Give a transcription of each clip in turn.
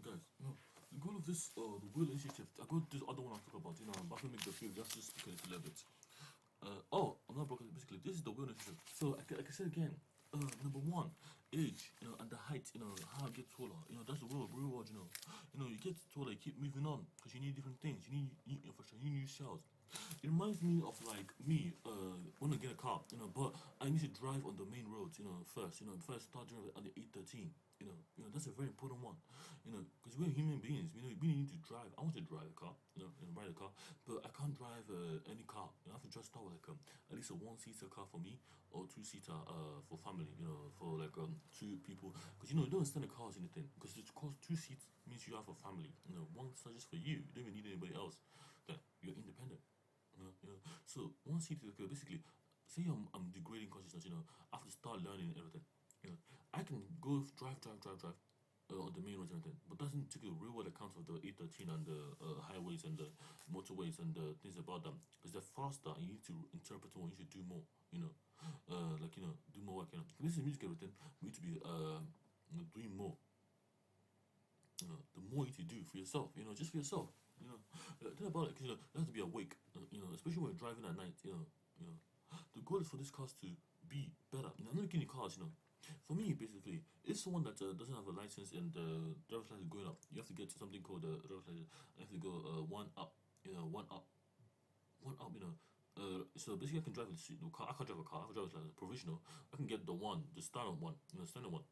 guys, the goal of this, the Wheel initiative, I got this other one I'll talk about, I'm about to make the field, just to speak a little bit. I'm not broken, basically, this is the Wheel initiative. So, like I said again, number one, age, and the height, how I get taller, that's the real world, you get taller, you keep moving on, because you need different things, you need infrastructure, you need new cells. It reminds me of like me, when I get a car, but I need to drive on the main roads, first, before I start driving on the 813. That's a very important one, because we're human beings, we need to drive. I want to drive a car, ride a car, but I can't drive any car. I have to just start with like at least a one-seater car for me, or two-seater for family, for like 2 people, because you don't stand a car as anything, because it costs 2 seats means you have a family, one seat just for you. You don't even need anybody else. That you're independent. So one seat, basically, say I'm degrading consciousness, I have to start learning everything. I can go drive on the main roads and everything, but doesn't take the real world account of the 813 and the highways and the motorways and the things about them, because they're faster and you need to interpret more, you should do more, do more work, This is music everything, we need to be doing more. The more you need to do for yourself, just for yourself, think about it, because you have to be awake, especially when you're driving at night, the goal is for this cars to be better. I'm not getting cars, For me, basically, if someone that doesn't have a license and the driver's license is going up, you have to get to something called the driver's license. You have to go one up, one up, so basically, I can drive the car. I can't drive a car. I have a driver's license, provisional. I can get the standard one, standard one.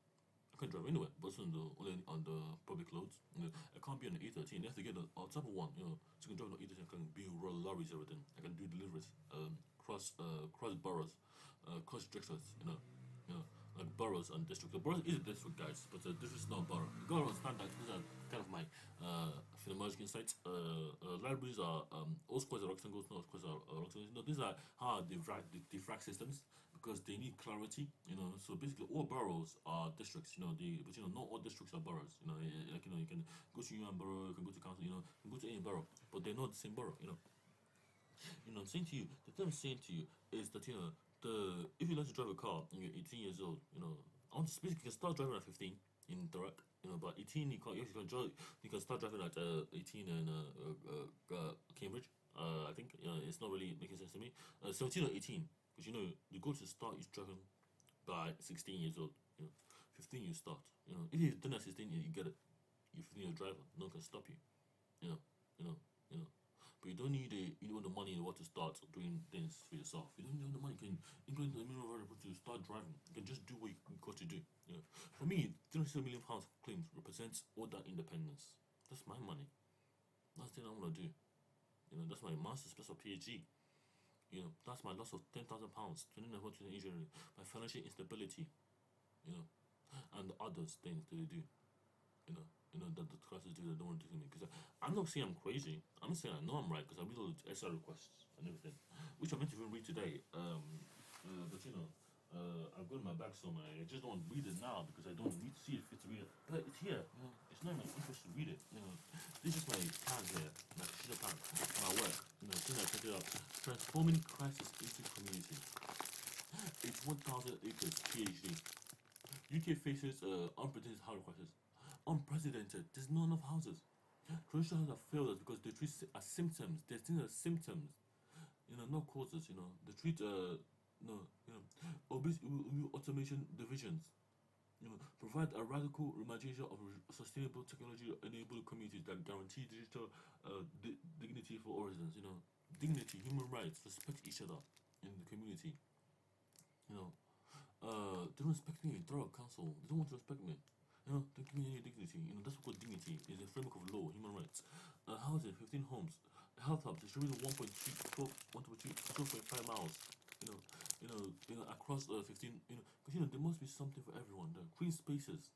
I can drive anywhere, but it's only on the public roads. I can't be on the 813. You have to get the type of one, so you can drive on the 813. I can be roll lorries, everything. I can do deliveries, cross boroughs, cross districts, like boroughs and districts. The borough is a district, guys, but the district is not a borough. You gotta understand that. These are kind of my phenomenological insights. Libraries are all squares are rectangles, no squares are rectangles. These are how they diffract systems, because they need clarity. So basically, all boroughs are districts. But not all districts are boroughs. You can go to UN borough, you can go to council, you can go to any borough, but they're not the same borough. I'm saying to you, the thing I'm saying to you is that if you learn to drive a car and you're 18 years old, I want to basically you can start driving at 15 in Iraq, but 18 you can start driving at 18 in Cambridge. I think it's not really making sense to me. 17 or 18, because the goal to start is driving by 16 years old. 15 you start. If you've done at 16, you get it. You're 15 year driver, no one can stop you. But you don't need the money in order to start doing things for yourself. You don't need the money. You can include the minimum variable to start driving. You can just do what you got to do. For me, £300 million claims represents all that independence. That's my money. That's the thing I'm gonna do. That's my master's plus or PhD. That's my loss of £10,000, 29 injury, my financial instability, and others things that they do. That the classes do that don't want to do to me. Because I'm not saying I'm crazy. I'm saying I know I'm right, because I read all the SR requests and everything, which I meant to even read today. But I've got in my bag somewhere. I just don't read it now because I don't need to see it fit to read it. But it's here. It's not in my interest to read it. This is my plan here, my consider plan, my work. Since I checked it out, transforming crisis into community. It's 1,000 acres PhD. UK faces unprecedented housing crisis. Unprecedented. There's not enough houses. Traditional houses have failed us because they treat as symptoms. They're seen as symptoms. Not causes. They treat automation divisions. Provide a radical imagination of sustainable technology-enabled communities that guarantee digital dignity for all residents. Dignity, human rights, respect each other in the community. They don't respect me. They're a council. They don't want to respect me. Don't give me any dignity. That's what dignity is, a framework of law, human rights. Housing, 15 homes. Health hub distributed 12.5 miles. Across 15. Because there must be something for everyone. There, green spaces.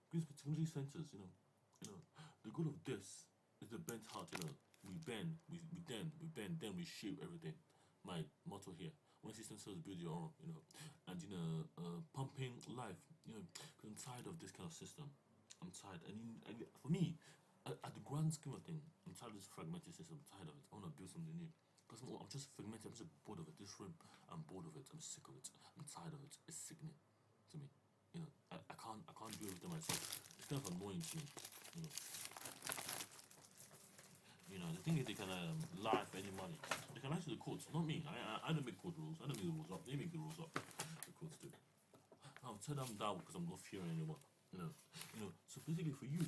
Green technology centers. The goal of this is the bent heart. We bend, we bend, then we shape everything. My motto here. One system cells build your own, and pumping life. I'm tired of this kind of system. I'm tired, and for me, at the grand scheme of things, I'm tired of this fragmented system. I'm tired of it. I want to build something new. Because I'm just fragmented. I'm just bored of it. This room, I'm bored of it. I'm sick of it. I'm tired of it. It's sickening to me. I can't do everything myself. It's kind of annoying to me. You know, the thing is they can lie for any money. They can lie to the courts, not me. I don't make court rules. I don't make the rules up. They make the rules up. The courts do. I'll tell them down because I'm not fearing anyone. So basically for you,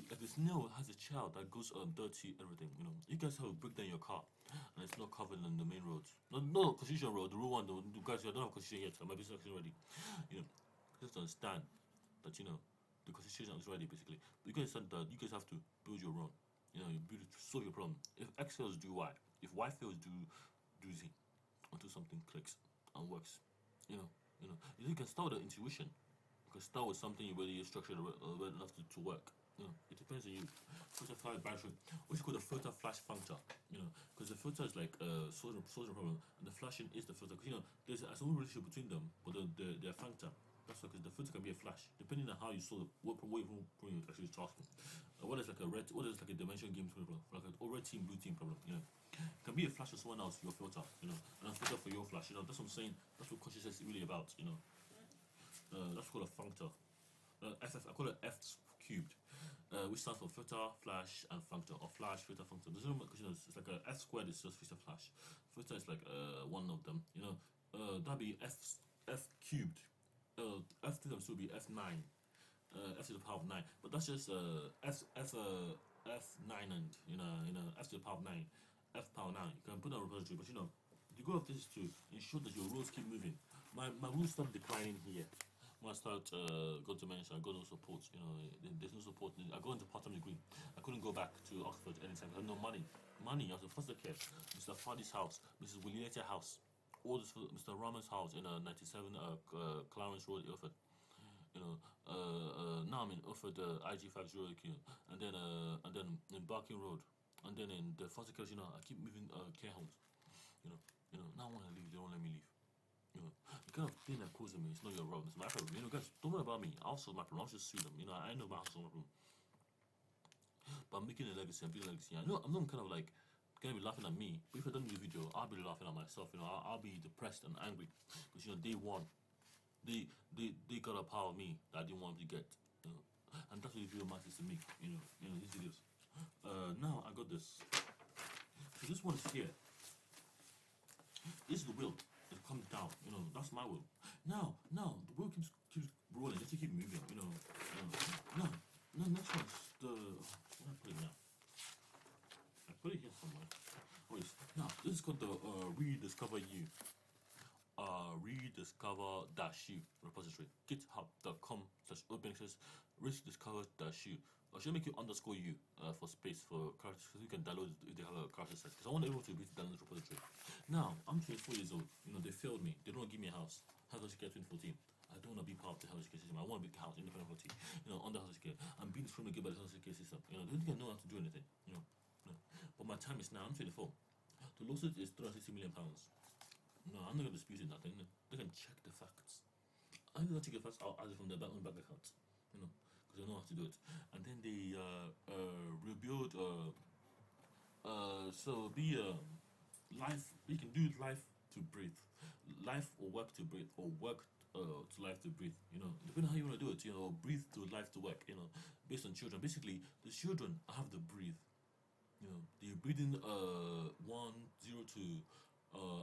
like the snail has a child that goes dirty, everything. You guys have a break down your car, and it's not covered on the main roads. No constitution road, the real one. The guys, I don't have constitution yet. So my business is ready. Just understand that the constitution is ready basically. But you guys understand that you guys have to build your own. You build it to solve your problem. If X fails, do Y. If Y fails, do Z until something clicks and works. You can start with the intuition. You can start with something you really structured well enough to work. It depends on you. Filter flash battery, what's called the filter flash functor. Because the filter is like solving a problem, and the flashing is the filter. Because there's a relationship between them, but they're functor. That's why, because the filter can be a flash, depending on how you solve it, what you're actually tasking. What is like a dimension game problem, like a red team, blue team problem. It can be a flash for someone else, your filter, and a filter for your flash. That's what I'm saying. That's what consciousness is really about. That's called a functor. I call it F cubed, which stands for filter, flash, and functor, or flash, filter, functor. There's no it's like a F squared is just filter, flash. Filter is like one of them. That'd be F cubed. F to them still be F9, F to the power of 9, but that's just F9 and F to the power of 9, F power 9. You can put that on a repository, but the goal of this is to ensure that your rules keep moving. My rules start declining here. When I start go to mention, I got no support. There's no support. I go into part-time degree. I couldn't go back to Oxford anytime. I had no money. I was a foster care. Mr. Fadi's house, Mrs. William's house. All this for Mr. Rahman's house in 97 Clarence Road, Ilford. Now I'm in Ilford IG50Q, and then in Barking Road, and then in the foster care. I keep moving care homes. Now I want to leave. They won't let me leave. The kind of thing that causes me, it's not your problem. It's my problem. Guys, don't worry about me. I'll solve my problem. I'll just sue them. I know my house is my problem. But I'm making a legacy. I'm building a legacy. I'm not kind of like gonna be laughing at me, but if I don't do the video, I'll be laughing at myself. I'll be depressed and angry because they won. They got a power of me that I didn't want to get. And that's what the video matters to me. These videos. Now I got this. So this one is here. This is the wheel. It comes down. That's my wheel. Now the wheel keeps rolling just to keep moving. Now next one's the. Where I put it now? I put it here somewhere. Now this is called the Rediscover U. Rediscover-u repository. GitHub.com/OBINexus rediscover-u. Or should I make you _u for space for characters, so you can download it if they have a character set. Because I want everyone to be download the repository. Now I'm 24 years old. They failed me. They don't want to give me a house. House care 2014. I don't want to be part of the house care system. I want to be house independent property. Under house care. I'm being discriminated by the house care system. They don't think I know how to do anything. No. But my time is now. I'm 24. The lawsuit is £360 million. No, I'm not going to dispute it. Nothing. They can check the facts. I'm going to take the facts out as from their own bank account. Because they know how to do it. And then they rebuild. So be life. You can do life to breathe, life or work to breathe, or work to life to breathe. Depending on how you want to do it. Or breathe to life to work. Based on children. Basically, the children have to breathe. They're breathing 1, 0 to.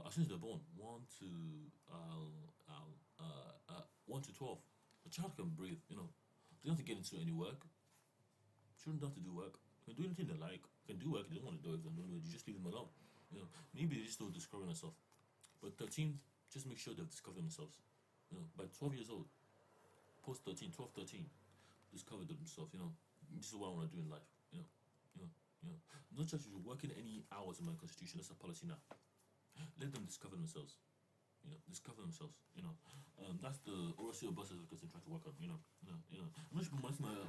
As soon as they're born, 1 to 12. A child can breathe. They don't have to get into any work. Children don't have to do work. They can do anything they like. They can do work. They don't want to do it. They don't do it. You just leave them alone. Maybe they're just still discovering themselves. But 13, just make sure they've discovered themselves. By 12 years old, post 13, 12, 13, discover themselves. This is what I want to do in life. Not just you're working any hours in my constitution. That's a policy now. Let them discover themselves. Discover themselves. That's the overseer of buses because they're trying to work on. I'm not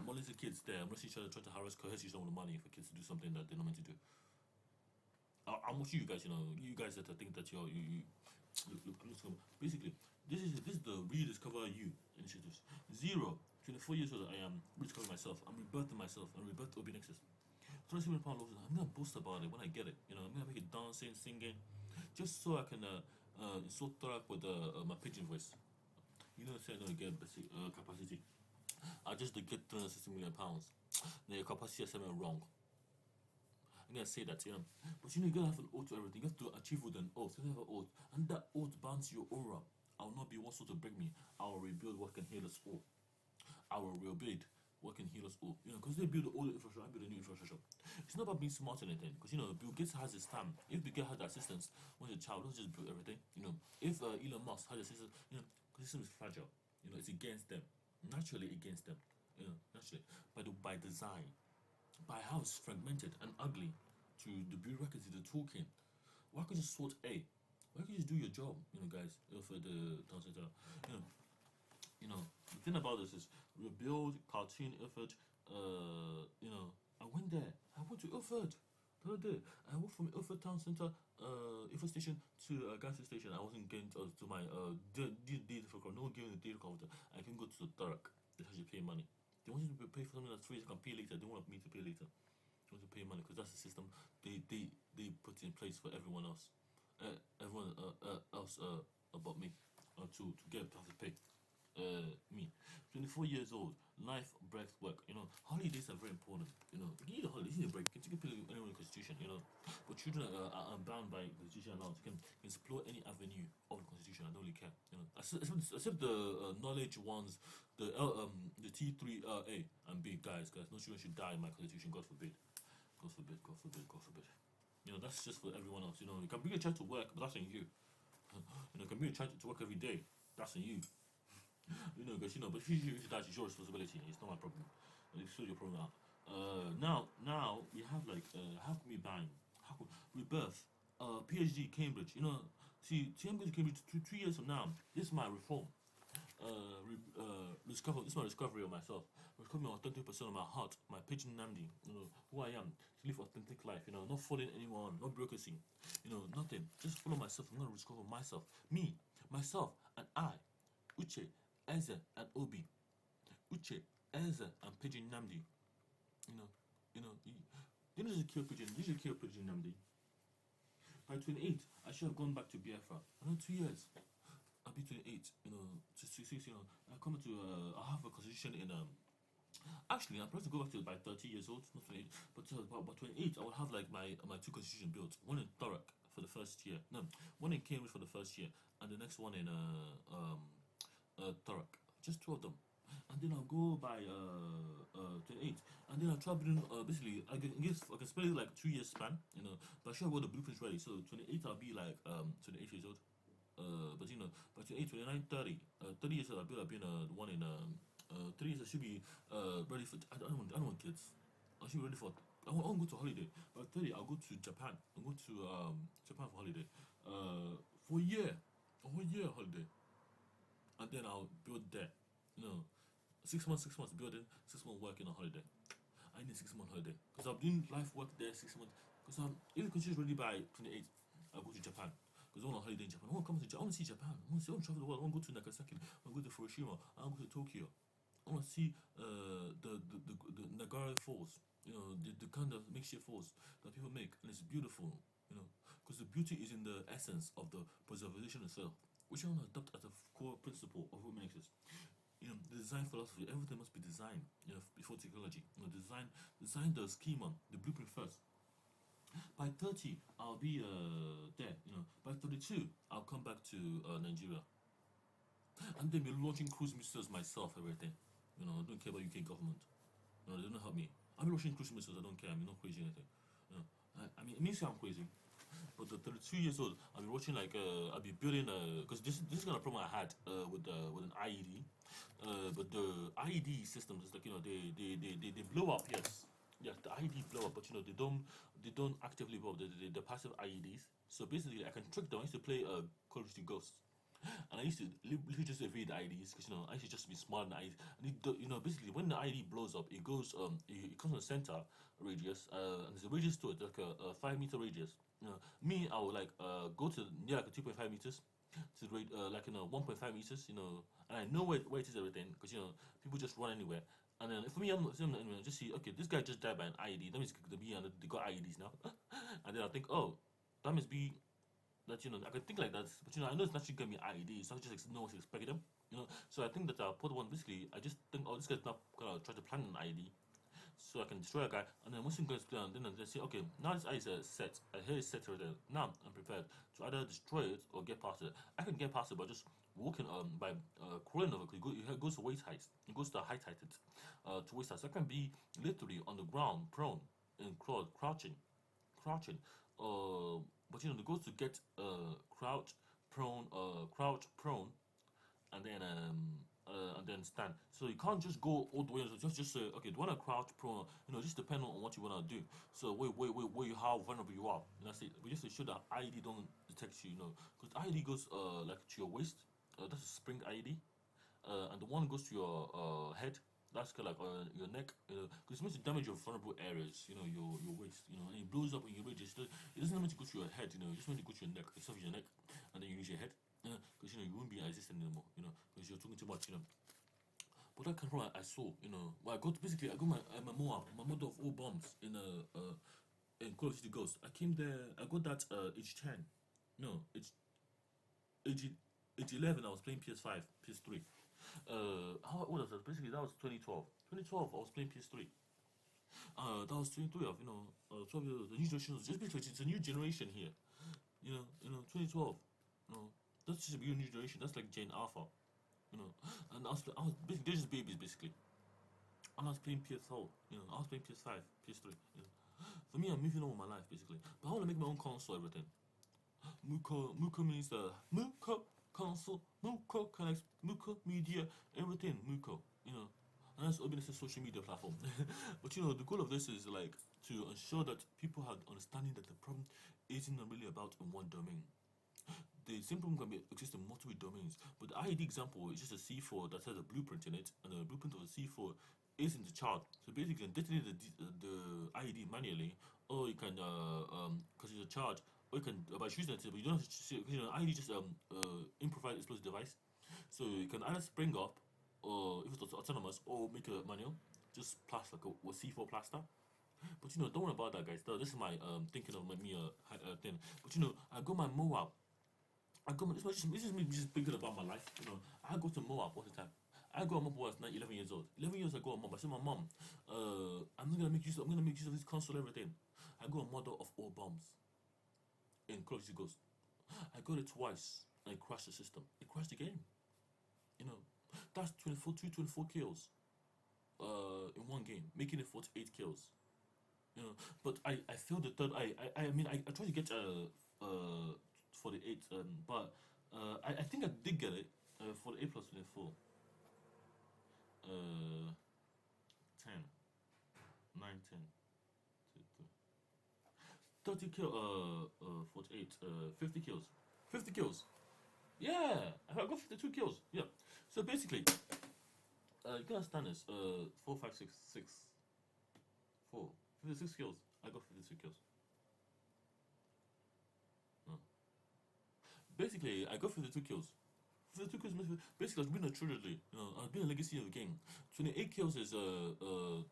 molesting kids there. I'm not trying to harass, coerce someone with money for kids to do something that they're not meant to do. I'm watching you guys. You guys that think that you basically this is the Rediscover U initiatives. 24 years old. I am rediscovering myself. I'm rebirthing myself. I'm rebirth OBINexus. I'm gonna boast about it when I get it. I'm gonna make it dancing, singing, just so I can sort that up with my pigeon voice. Say I don't get basic capacity. I just did get £360 million. Now your capacity is something wrong. I'm gonna say that, but you gotta have an oath to everything. You have to achieve with an oath. You have an oath, and that oath bounds your aura. I will not be one soul to break me. I will rebuild what can heal us all. I will rebuild what can heal us all. Because they build the old infrastructure, I build a new infrastructure. It's not about being smart or anything. Because Bill Gates has his time. If Bill Gates had the assistance when he's a child, don't just build everything. If Elon Musk had the assistance, because the system is fragile. It's against them, naturally against them. Naturally, by design, by how it's fragmented and ugly to the bureaucracy, the talking. Why can't you just sort A? Why can't you just do your job, guys? For the translator, the thing about this is rebuild, cartoon, Ilford. I went there. I went to Ilford the other day. I walked from Ilford town center, Ilford station to a gas station. I wasn't getting to my data for no one giving the data counter. I can go to the Turk. They have to pay money. They want you to pay for something that's free. So I can pay later. They want me to pay later. They want to pay money because that's the system they put in place for everyone else. Everyone else about me to get to pay. Me, 24 years old, life, breath, work. Holidays are very important. You need a holiday, you need a break. You can take a pill anywhere in the constitution. But children are bound by the constitution laws. You can explore any avenue of the constitution. I don't really care. Except the knowledge ones, the T3A and B guys. No children should die in my constitution. God forbid. God forbid. God forbid. God forbid. That's just for everyone else. You can bring a child to work, but that's on you. You can bring a child to work every day. That's on you. Because but if you die, it's your responsibility. It's not my problem. You sort your problem out. Now we have like how can we bind? How can rebirth? PhD Cambridge. See, Cambridge 2 years from now. This is my reform. This is my discovery of myself. Discovering my authentic persona, my heart, my pigeon Nandi. Who I am to live authentic life. Not following anyone, not bureaucracy. Nothing. Just follow myself. I'm gonna discover myself, me, myself, and I. Uche, Eze, and Obi. Uche, Eze, and Pigeon Namdi. You just kill Pigeon. You should kill Pigeon Namdi. By 28, I should have gone back to Biafra. 2 years. I'll be 28. I come to. I have a constitution in. Actually, I'm planning to go back to by 30 years old, not 28. But by 28, I will have like my 2 constitutions built. One in Thurrock for the first year. No, one in Cambridge for the first year, and the next one in Thurrock. Just 2 of them. And then I'll go by 28. And then I'll try building, basically, I can spend it like 2 years span, but I should have got the blueprints ready. So 28, I'll be like 28 years old. But by 28, 29, 30. 30 years old, I'll be in one in 3 years. I should be ready for. I don't want kids. I should be ready for. I want to go to holiday. By 30, I'll go to Japan. I'll go to Japan for holiday. For a year holiday. And then I'll build there. 6 months building, 6 months working on holiday. I need 6 month holiday because I'm doing life work there 6 months. Because if the constitution is ready by 28, I'll go to Japan. Because I want a holiday in Japan. I want to come to Japan. I want to see Japan. I want to travel the world. I want to go to Nagasaki. I want to go to Hiroshima. I want to go to Tokyo. I want to see the Niagara Falls. The kind of makeshift falls that people make, and it's beautiful. Because the beauty is in the essence of the preservation itself, which I want to adopt as a core principle of OBINexus. The design philosophy, everything must be designed, before technology. Design the schema, the blueprint first. By 30, I'll be there. By 32, I'll come back to Nigeria, and then be launching cruise missiles myself. Everything. I don't care about UK government. They don't help me. I'm launching cruise missiles. I don't care. I'm not crazy or anything. It means I'm crazy. But the 32 years old, I'll be watching I'll be building because this is kind of problem I had with an IED. But the IED systems is like they blow up. Yes, the IED blow up, but they don't actively blow up. The passive IEDs. So basically, I can trick them. I used to play Call of Duty Ghosts. And I used to literally just evade the IEDs because I used to just be smart in the IEDs. And basically when the IED blows up, it goes it comes from the center radius, and there's a radius to it, like a 5-meter radius. Me, I would go to near like 2.5 meters to the 1.5 meters. And I know where it is everything because people just run anywhere. And then for me, I'm anyway, just see, okay, this guy just died by an IED. That means they got IEDs now. And then I think, oh, that must be that I can think like that, but I know it's not actually gonna be IED. It's not just no one's expecting them. You know, so I think that port one basically, I just think, oh, this guy's not gonna try to plant an ID, so I can destroy a guy, and then once you guys play, and then they say, okay, now this ID is set, here is set right there. Now I'm prepared to either destroy it or get past it. I can get past it by just walking by crawling over. Cause it goes to waist height, it goes to height heighted, to waist height. So I can be literally on the ground, prone, and crouching. But you know, the goal is to get crouch, prone, and then stand. So you can't just go all the way. So just say, okay, do you want to crouch, prone? You know, just depend on what you want to do. So how vulnerable you are. And that's it. We just to show that ID don't detect you. You know, because ID goes like to your waist. That's a spring ID, and the one goes to your head. That's kind of like your neck, because it's meant to damage your vulnerable areas, you know, your waist, you know, and it blows up when you rage. It doesn't meant to go to your head, you know, it's meant to go to your neck, it's off your neck, and then you use your head, because, you know, you won't be existing anymore, you know, because you're talking too much, you know. But that control I saw, you know, well, I got my Moab, my model of all bombs in Call of Duty Ghost. I came there, I got that H10, no, Age 11, I was playing PS5, PS3. How old was that? Basically, that was 2012. 2012, I was playing PS3. That was 2012, you know, 12 years old. The new generation was just basically, it's a new generation here. You know, 2012. You know, that's just a new generation. That's like Gen Alpha. You know, and I was basically, they're just babies, basically. And I was playing PS4, you know, I was playing PS5, PS3. You know. For me, I'm moving on with my life, basically. But I want to make my own console, everything. Muko means Muko console, Muko connects, Muko media, everything Muko, you know. And that's OBINexus social media platform. But you know, the goal of this is like to ensure that people have understanding that the problem isn't really about in one domain. The same problem can exist in multiple domains, but the ID example is just a C4 that has a blueprint in it, and the blueprint of a C4 is in the chart. So basically, you can detonate the ID manually, or you can, because it's a charge, or you can by choosing it, but you don't have to, you know, ID just improvised explosive device. So you can either spring up, or if it's autonomous, or make a manual, just plaster like a C4 plaster. But you know, don't worry about that, guys. This is my thinking of me thing. But you know, I got my Moab. This is me just thinking about my life. You know, I go to Moab all the time. I got a mom when I was 11 years old. 11 years ago, mom. I said, my mom, I'm gonna make use of this console, everything. I got a model of all bombs in Call of Duty Ghost. I got it twice and it crashed the system. It crashed the game. You know, that's 24 kills in one game, making it 48 kills. You know, but I failed the third. I mean, I tried to get 48, but I think I did get it. 48 plus 24. 10, 9, 10, 30 kill, 48, 50 kills. 50 kills. Yeah, I got 52 kills. Yeah. So basically, you can understand this. 4, 5, 6, 6, 4. 56 kills. I got 52 kills. No. Basically, I got 52 kills. 52 kills. Basically, I've been a trilogy. You know, I've been a legacy of the game. 28 kills is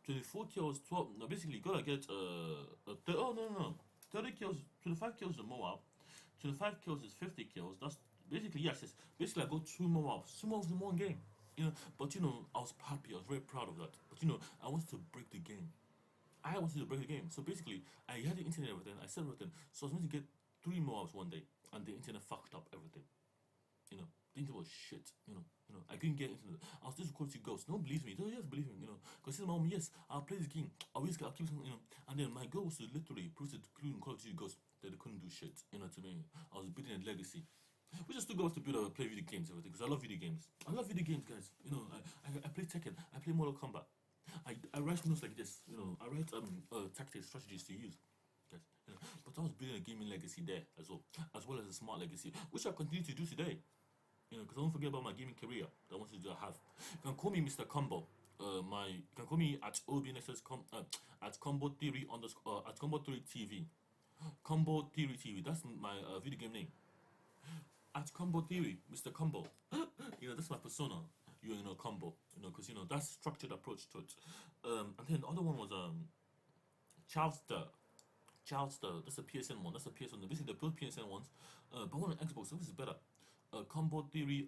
24 kills. 12. No, basically, you gotta get oh no. 30 kills. 25 kills is Moab. 25 kills is 50 kills. That's basically yes. It's basically I got 2 Moabs. 2 Moabs in one game. You know, but you know, I was happy. I was very proud of that. But you know, I wanted to break the game. I wanted to break the game. So basically, I had the internet and everything. I said everything. So I was meant to get 3 Moabs one day, and the internet fucked up everything. You know, the internet was shit. You know, I couldn't get internet. I was just recording to Ghosts. No one believes me. Don't you have to believe me? You know, because my mom, yes, I'll play this game. I'll keep something. You know, and then my goal was to literally prove to Call of Duty Ghosts that they couldn't do shit. You know, to me, I was building a legacy. We just still go to play video games, everything, because I love video games. I love video games, guys. You know, I play Tekken. I play Mortal Kombat. I write notes like this. You know, I write tactics, strategies to use. Guys, you know, but I was building a gaming legacy there as well as a smart legacy, which I continue to do today. You know, because I don't forget about my gaming career that I wanted to have. You can call me Mr. Combo. You can call me at OBINexus at Combo Theory _ at Combo Theory TV. Combo Theory TV. That's my video game name. At Combo Theory, Mr. Combo. You know, that's my persona. You know, Combo. You know, because you know that's structured approach to it. And then the other one was Childster. That's a PSN one. That's a PSN. Basically, they're both PSN ones. But one on Xbox, so this is better. combo theory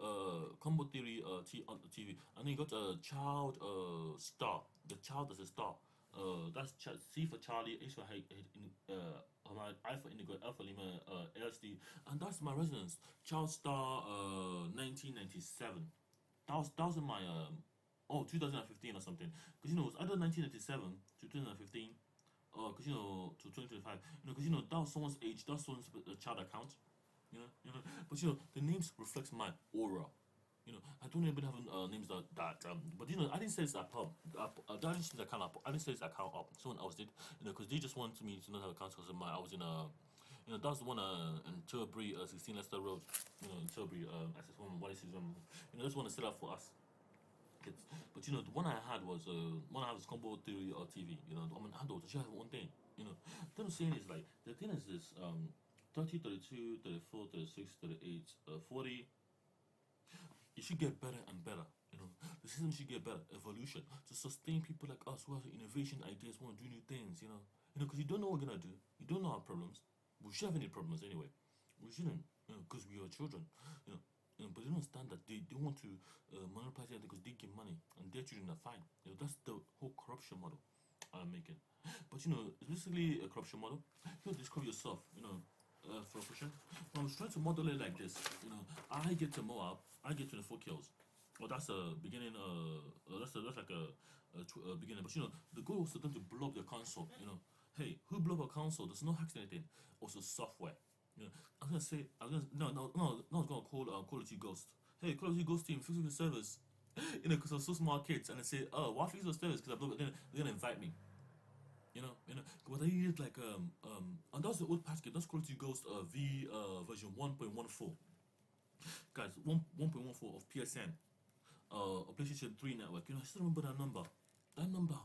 TV, and then you got child star. The child is a star. That's C for Charlie, H for I for Indigo, L for Lima, LSD, and that's my resonance. Child star 1997. That was in my 2015 or something. Because you know it was either 1997 to 2015, because you know to 2025. You know, because you know that was someone's age, that's someone's child account. But you know the names reflects my aura. You know, I don't even have names that but you know, I didn't say this account up. I didn't say this account up. I didn't say this account up. Someone else did. You know, because they just wanted me to know how account because I was in you know, that was the one in Tilbury, 16 Leicester Road. You know, in Tilbury, SS1, what is his you know, that's one to set up for us kids. But you know, the one I had was combo theory or TV. You know, I mean, I don't. She have one thing. You know, what I'm saying is like the thing is this 30, 32, 34, 36, 38, 40. It should get better and better. You know, the system should get better. Evolution to sustain people like us who have innovation ideas, want to do new things. Because you don't know what we're gonna do. You don't know our problems. We should have any problems anyway. We shouldn't, because we are children. But they don't understand that they want to monopolize it because they get money and their children are fine. That's the whole corruption model I'm making. But it's basically a corruption model. You discover yourself. For a question. I was trying to model it like this. I get to Moab, I get 24 kills. Well, that's a beginning. That's like a beginning. But the goal was for them to blow up the console. Hey, who blew up a console? There's no hacks or anything. Also software. I was gonna say, no, I was gonna call Call of Duty Ghost. Hey, Call of Duty Ghost team, fix your servers. Because I was so smart kids, and they say, oh, why fix your servers? Because they're gonna invite me. But I needed like and that was the old patch kit. That's Call of Duty Ghost V version 1.14. Guys, 1.14 of PSN, a PlayStation 3 network. I still remember that number. That number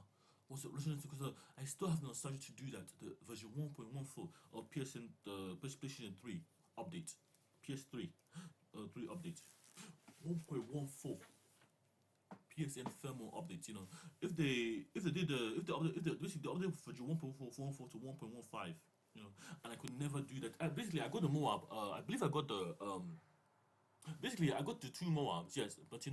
was originally because I still have the nostalgia to do that. The version 1.14 of PSN, the PlayStation 3 update, PS3 3 update, 1.14. PSN firmware updates. If they basically the update for 1.4 to 1.15, and I could never do that. Basically, I got the Moab. I believe I got the Basically, I got the two Moabs, yes, but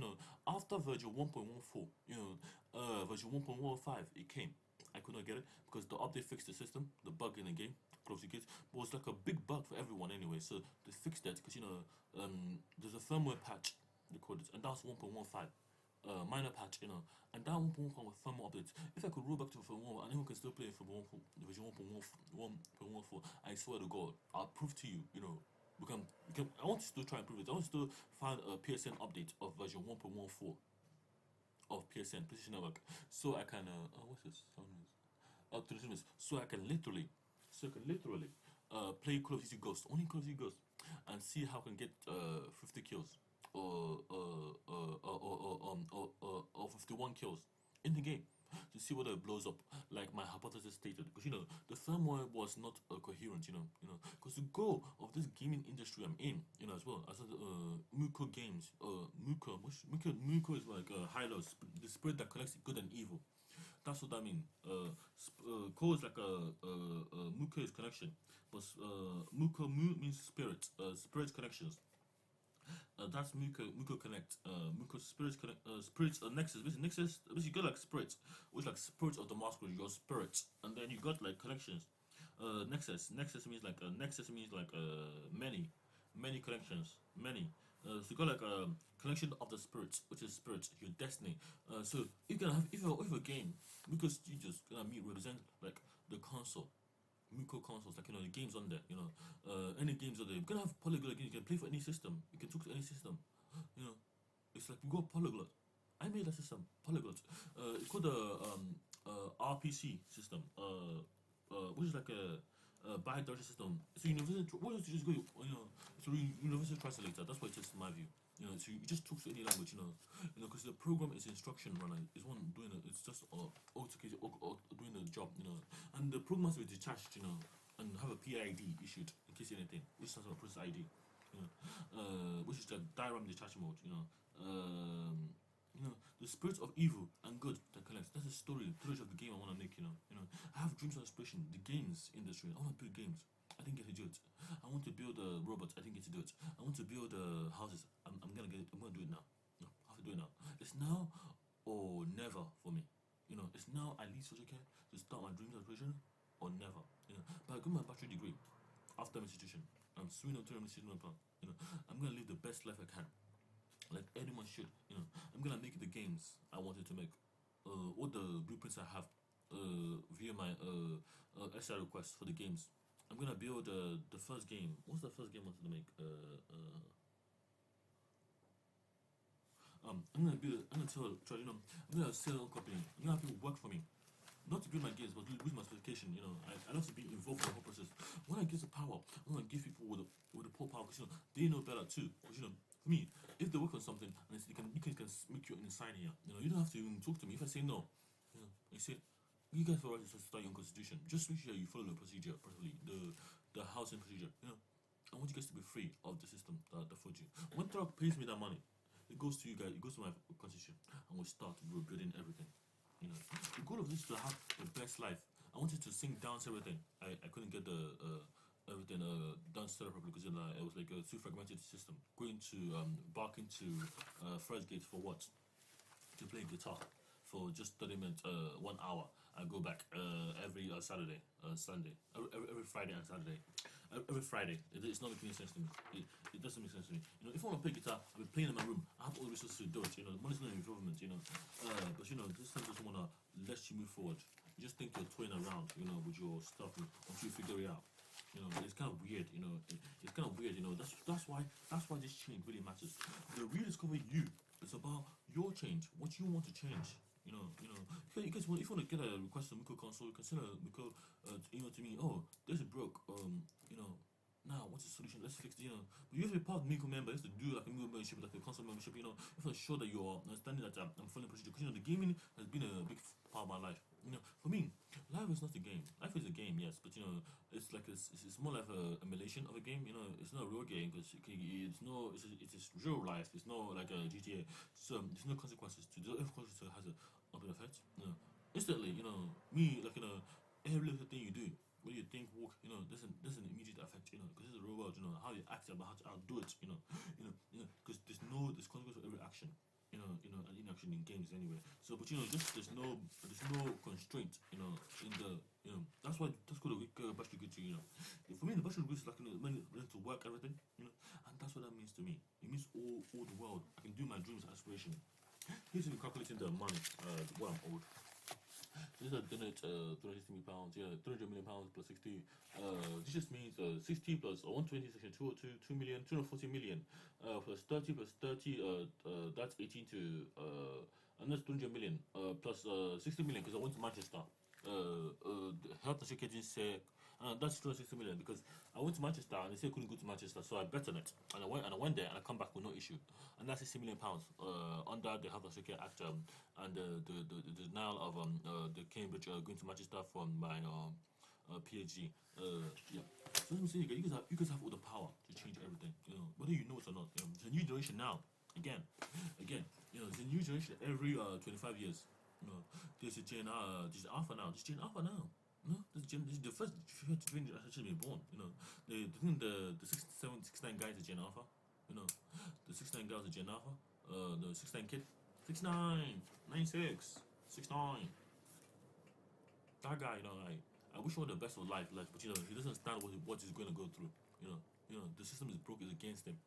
after version 1.14, version 1.15, it came. I could not get it because the update fixed the system, the bug in the game, close to gates. But it was like a big bug for everyone anyway, so they fixed that because there's a firmware patch, they called it, and that's 1.15. Minor patch, and that 1.1 with firmware updates. If I could roll back to version 1, and anyone can still play it from version 1.14, I swear to God, I'll prove to you, I want to still try and prove it. I want to still find a PSN update of version 1.14 of PlayStation Network, so I can what's this? So I can literally play Call of Duty Ghost, only Call of Duty Ghost, and see how I can get 50 kills or 51 kills in the game to see whether it blows up like my hypothesis stated. Because the firmware was not coherent. Because the goal of this gaming industry I'm in, as well as Muko games, Muko is like Hilo, the spirit that connects good and evil. That's what I mean. Ko is like Muko is connection, but Muko means spirit, spirit connections. That's Muko Connect. Muko Spirits Connect. Spirits Nexus. Nexus. Basically, you got like spirits, which like spirits of the masculine. You got spirits, and then you got like connections. Nexus. Nexus means like many connections. Many. So you got like a connection of the spirits, which is spirits, your destiny. So you can have if a game, because you just gonna represent like the console. Muko consoles, like the games on there, any games on there. You're gonna have polyglot games. You can play for any system. You can talk to any system. It's like we got polyglot. I made that system, polyglot. It's called the RPC system. Which is like a bi-directional system. It's a universal. What else you just go? It's a universal translator. That's what it is in my view. So you just talk to any language, because the program is instruction runner. It's one doing it. It's just doing the job, and the program has to be detached, and have a PID issued in case anything, which stands for process ID, which is the diagram detached mode, the spirits of evil and good that connects. That's the story, the trilogy of the game I want to make, I have dreams of inspiration, the games industry. I want to build games. I didn't get to do it. I want to build robots. I didn't get to do it. I want to build houses. I'm gonna get it. I'm gonna do it now. No, I have to do it now. It's now or never for me. It's now I leave social care to start my dreams aspiration or never. But I got my bachelor degree after my institution. I'm swinging up to my institution plan. I'm gonna live the best life I can, like anyone should. I'm gonna make the games I wanted to make. All the blueprints I have via my extra requests for the games. I'm gonna build the first game. What's the first game I wanted to make? I'm gonna build. I'm gonna try. I'm gonna sell a company. I'm gonna have people work for me, not to build my games, but to boost my specification. I love to be involved in the whole process. When I get the power, I want to give people with the poor power because they know better too. Because for me, if they work on something and you can make your own sign here. You don't have to even talk to me. If I say no, you say you guys are right to start your own constitution. Just make sure you follow the procedure properly, the housing procedure. I want you guys to be free of the system that foods you. When Trump pays me that money, it goes to you guys. It goes to my constitution, and we start rebuilding everything. The goal of this is to have the best life. I wanted to sing, dance, everything. I couldn't get the everything done set up properly because it was like a too fragmented system. Going to back into first gate for what? To play guitar for just 30 minutes, 1 hour. I go back every Saturday, Sunday, every Friday and Saturday. Every Friday. It's not making any sense to me. It doesn't make sense to me. If I want to play guitar, I'll be playing in my room. I have all the resources to do it. The money's not involvement. But this time doesn't want to let you move forward. You just think you're toying around, with your stuff until you figure it out. It's kind of weird. It's kind of weird. That's why this change really matters. The Rediscover U is about your change, what you want to change. You guys if you want to get a request from Miko console, you can send a Miko email to me. Oh, this is broke. Now what's the solution? Let's fix it. But you have to be part of the Miko member. You have to do like a Miko membership, like a console membership. You have to ensure that you're understanding that I'm following procedure. Because the gaming has been a big part of my life. For me, life is not a game. Life is a game, yes, but it's like it's more like a emulation of a game. It's not a real game because it's real life. It's not like a GTA. So there's no consequences to every consequence has a bit of effect. Instantly, me like every little thing you do, what you think, walk, there's an immediate effect, because it's a real world, how you act about how to do it, because there's consequence for every action. And inaction in games anyway. So, but there's no constraint, in the, that's why that's called a bachelor degree to, for me, the bachelor degree is like, learning to work everything, and that's what that means to me. It means all the world. I can do my dreams, aspiration. Here's me calculating the money, when I'm old. This is a donate, £360 million, 300 million pounds plus 60. This just means 60 plus 120 section 202, 2 million, 240 million, plus 30 plus 30, that's 18 to, and that's 200 million, plus 60 million because I went to Manchester. The health and safety agency that's 260 million because I went to Manchester and they said I couldn't go to Manchester, so I bet on it and I went there and I come back with no issue, and that's 60 million pounds under the Health and Safety Act and the denial of the Cambridge going to Manchester from my PhD. Yeah. So let me say, you guys have all the power to change everything. Whether you know it or not. It's a new generation now. Again. It's a new generation every 25 years. There's a there's Alpha now. There's Gen Alpha now. This is the first generation actually been born. The 69 guys are Gen Alpha. The 69 girls are Gen Alpha. The 69 kid, 69, 96, 69. That guy, I wish him all the best of life, but he doesn't understand what he's going to go through. The system is broke, is against him.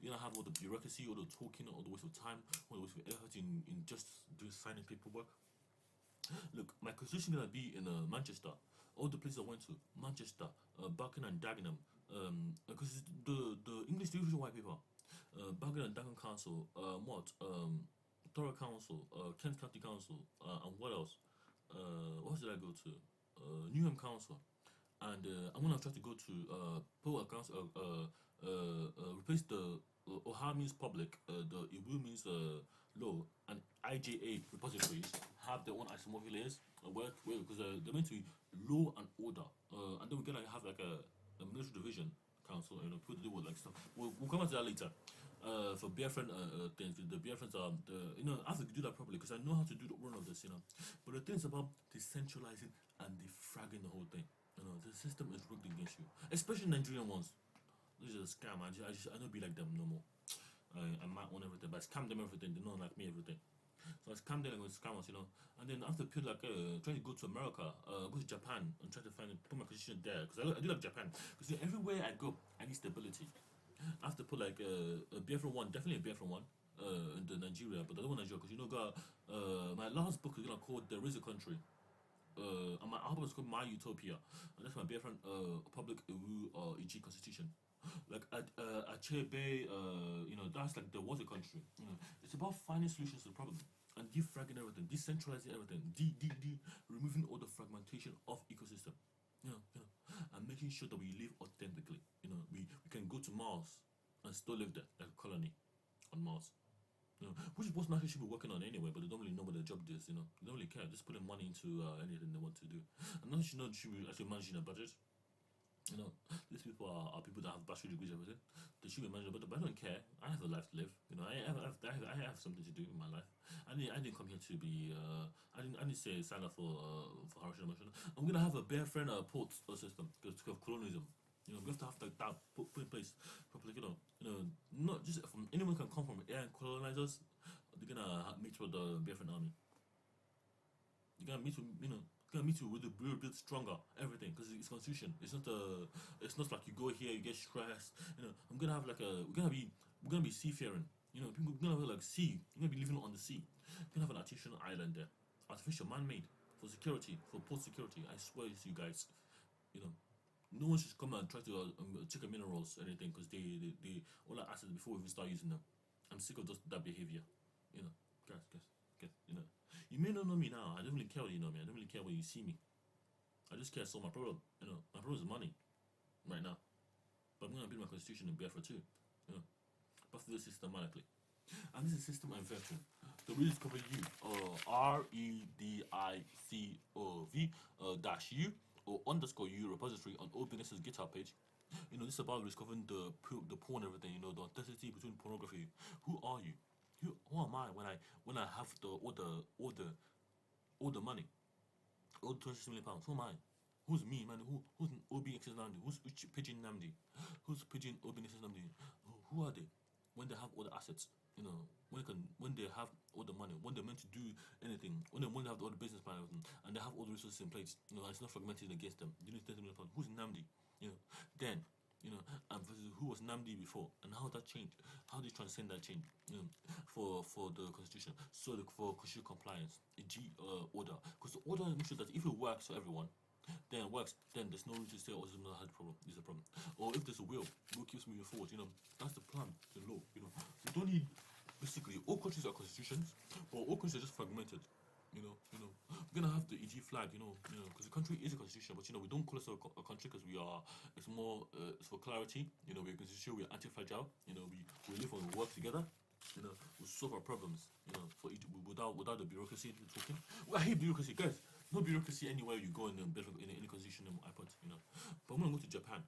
You don't have all the bureaucracy, all the talking, all the waste of time, all the waste of effort in just doing signing paperwork. Look, my constitution gonna be in Manchester. All the places I went to, Manchester, Buckingham and Dagenham, because the English division white paper, Buckingham and Dagenham Council, Thorough Council, Kent County Council, and what else? What did I go to? Newham Council, and I'm gonna try to go to Power Council, replace the OHA means public, the IWU means law, and IJA repositories have their own isomorphic layers because they're meant to be law and order, and then we're gonna have like a military division council, people to do with like stuff. We'll come on to that later. For BFriend things, the BFriends are I have to do that properly because I know how to do the one of this, But the thing is about decentralizing and defragging the whole thing. You know, the system is rigged against you, especially Nigerian ones. This is a scam. I don't be like them no more. I might want everything, but I scam them everything. They don't like me everything. So I scam them with scammers, you know. And then after period like trying to go to America, go to Japan and try to put my position there because I do like Japan. Because everywhere I go, I need stability. I have to put like a Biafran one, definitely a Biafran one. In the Nigeria, but I don't want Nigeria because you know, got my last book is gonna called "There Is a Country." And my album is called My Utopia, and that's my Biafran public EG constitution. Like at Achebe, you know, that's like there was a country. You know, it's about finding solutions to the problem and defragging everything, decentralizing everything, removing all the fragmentation of ecosystem. And making sure that we live authentically. You know, we can go to Mars and still live there like a colony on Mars. You know, which is what NASA should be working on anyway, but they don't really know what their job is. You know, they don't really care. Just putting money into anything they want to do. And now you know, they should be actually managing a budget. You know, these people are people that have bachelor degrees and everything. They should be managing, but I don't care. I have a life to live. You know, I have something to do in my life. I didn't come here to be. I didn't say sign up for harassment emotion. I'm gonna have a bare friend port system because of colonialism. You know, we have to have like that put in place properly. You know, not just from anyone can come from air and colonize us. They're gonna meet with the bare friend army. You're gonna meet with, you know, gonna meet you with a real bit stronger everything because it's constitution. It's not like you go here, you get stressed. You know, I'm gonna have like a we're gonna be seafaring. You know, people we're gonna have like sea. You're gonna be living on the sea. We're gonna have an artificial island there, artificial, man-made for security, for port security. I swear to you guys. You know, no one should come and try to check the minerals or anything because they all our assets before we even start using them. I'm sick of that behavior. You know, guys, you know. You may not know me now. I don't really care what you know me. I don't really care when you see me. I just care to solve my problem. You know, my problem is money right now. But I'm gonna build my constitution in Biafra too. You know, but do this systematically. And this is system and version. The Rediscover U, REDICOV dash U or underscore U repository on OBINexus GitHub page. You know, this is about discovering the porn and everything. You know, the authenticity between pornography. Who are you? Who am I when I have all the money, all the 26 million pounds? Who am I? Who's me, man? Who's OBINexus Namdi? Who's Pigeon Namdi? Who's Pigeon OBINexus Namdi? Who are they? When they have all the assets, you know, when they have all the money, when they're meant to do anything, when they have all the business plan and they have all the resources in place, you know, it's not fragmented against them. You need 30 million pounds. Who's Namdi? You know, then. You know, and versus who was Namdi before, and how that changed, how they transcend that change, you know, for the constitution, so for constitutional compliance, order, because the order makes sure that if it works for everyone, then it works. Then there's no reason to say, "Oh, this is not a problem. This is a problem." Or if there's a will keeps moving forward. You know, that's the plan, the law. You know, you don't need basically all countries are constitutions, but all countries are just fragmented. You know, we're gonna have the EG flag. You know, because the country is a constitution, but you know, we don't call us a country because we are. It's more, it's for clarity. You know, we're a constitution. We're anti-fragile. You know, we live and we work together. You know, we solve our problems. You know, without the bureaucracy talking. Well, I hate bureaucracy, guys. No bureaucracy anywhere you go in any constitution I put. You know, but I'm gonna go to Japan.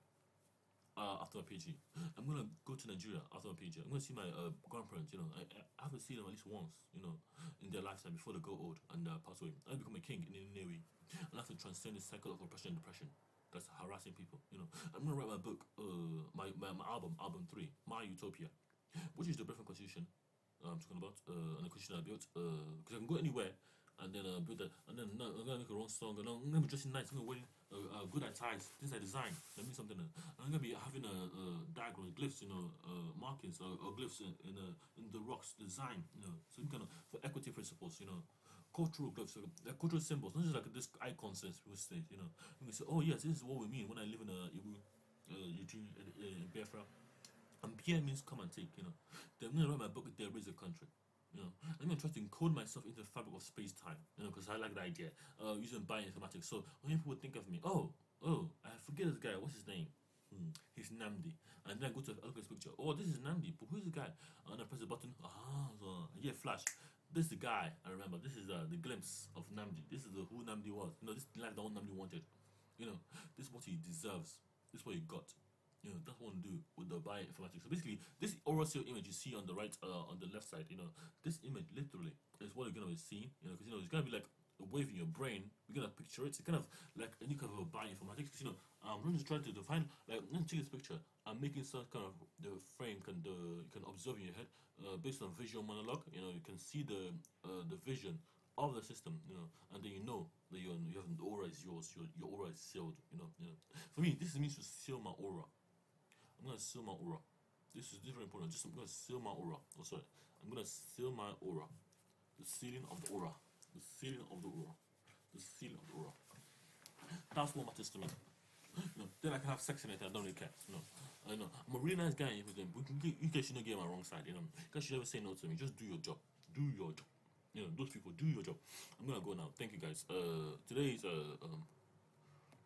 After my PhD, I'm gonna go to Nigeria after my PhD. I'm gonna see my grandparents. You know, I haven't seen them at least once. You know, in their lifetime before they go old and pass away. I become a king in any way. I have to transcend the cycle of oppression and depression that's harassing people. You know, I'm gonna write my book, my album 3, My Utopia, which is the different constitution I'm talking about, and the constitution I built. Because I can go anywhere and then build that, and then I'm gonna make a wrong song, and I'm gonna be dressing nice. I'm gonna wear good ties, things I design. That means something. I'm gonna be having a diagram, glyphs, you know, markings or glyphs in the rocks, design, you know, some kind of for equity principles, you know, cultural glyphs, like cultural symbols, not just like this icon sense people say, you know. You can say, oh yes, this is what we mean when I live in Eugene, in Biafra. And Pierre means come and take, you know. Then I'm gonna write my book, There Is a Country. You know, I'm gonna try to encode myself into the fabric of space-time, you know, because I like the idea. Using bioinformatics. So when people think of me, oh, I forget this guy. What's his name? He's Namdi. And then I go to look at his picture. Oh, this is Namdi. But who's the guy? And I press the button. So I get a flash. This is the guy. I remember. This is the glimpse of Namdi. This is who Namdi was. You know, this is like the one Namdi wanted. You know, this is what he deserves. This is what he got. You know, that's what I want to do with the bioinformatics. So basically, this oral seal image you see on the right, on the left side, you know, this image literally is what you're gonna be seeing. You know, because you know it's gonna be like a wave in your brain. We're gonna picture it. It's kind of like a new kind of a bioinformatics. You know, I'm just trying to define. Like, let's take this picture. I'm making some kind of the frame you can observe in your head based on visual monologue. You know, you can see the vision of the system. You know, and then you know that you have the aura is yours. Your aura is sealed. You know. For me, this means to seal my aura. I'm gonna seal my aura. This is very important. I'm gonna seal my aura. Oh, sorry. I'm gonna seal my aura. The sealing of the aura. The sealing of the aura. The sealing of the aura. That's what matters to me. No, then I can have sex in it. I don't really care. No, I know. I'm a really nice guy. You guys should not get on my wrong side. You know, you guys should never say no to me. Just do your job. Do your job. You know, those people do your job. I'm gonna go now. Thank you guys. Today is